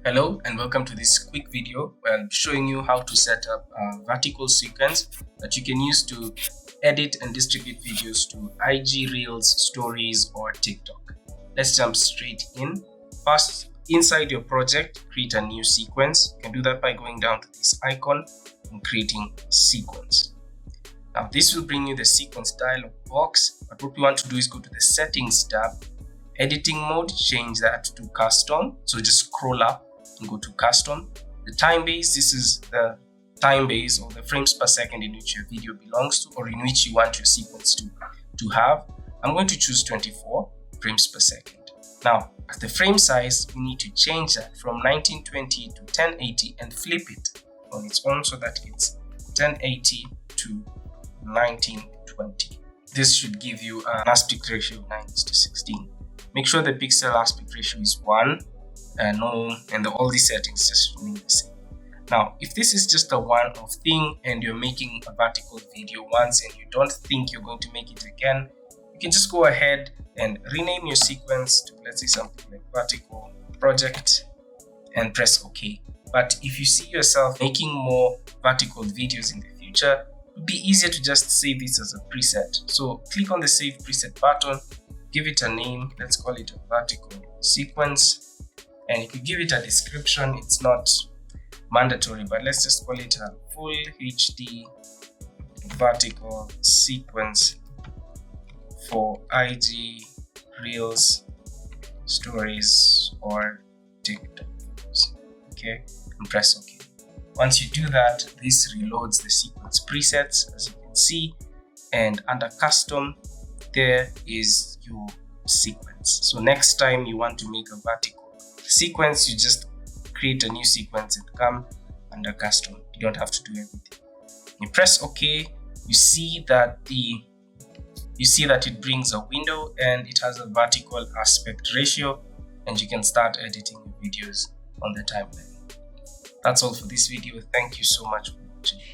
Hello and welcome to this quick video where I'll be showing you how to set up a vertical sequence that you can use to edit and distribute videos to IG Reels, Stories or TikTok. Let's jump straight in. First, inside your project, create a new sequence. You can do that by going down to this icon and creating sequence. Now this will bring you the sequence dialog box, but what we want to do is go to the settings tab, editing mode, change that to custom. So just scroll up and go to custom. The time base, this is the time base or the frames per second in which your video belongs to or in which you want your sequence to have. I'm going to choose 24 frames per second. Now at the frame size, we need to change that from 1920 to 1080 and flip it on its own so that it's 1080 to 1920. This should give you an aspect ratio of 9:16. Make sure the pixel aspect ratio is 1 and all these settings just remain the same. Now, if this is just a one-off thing and you're making a vertical video once and you don't think you're going to make it again, you can just go ahead and rename your sequence to, let's say, something like vertical project and press OK. But if you see yourself making more vertical videos in the future, it would be easier to just save this as a preset. So click on the Save Preset button, give it a name, let's call it a vertical sequence. And you could give it a description, it's not mandatory, but let's just call it a full HD vertical sequence for IG, Reels, Stories, or TikTok. Okay, and press OK. Once you do that, this reloads the sequence presets, as you can see, and under custom, there is your sequence. So next time you want to make a vertical sequence, you just create a new sequence and come under custom. You don't have to do everything. You press OK, you see that it brings a window and it has a vertical aspect ratio, and you can start editing your videos on the timeline. That's all for this video. Thank you so much for watching.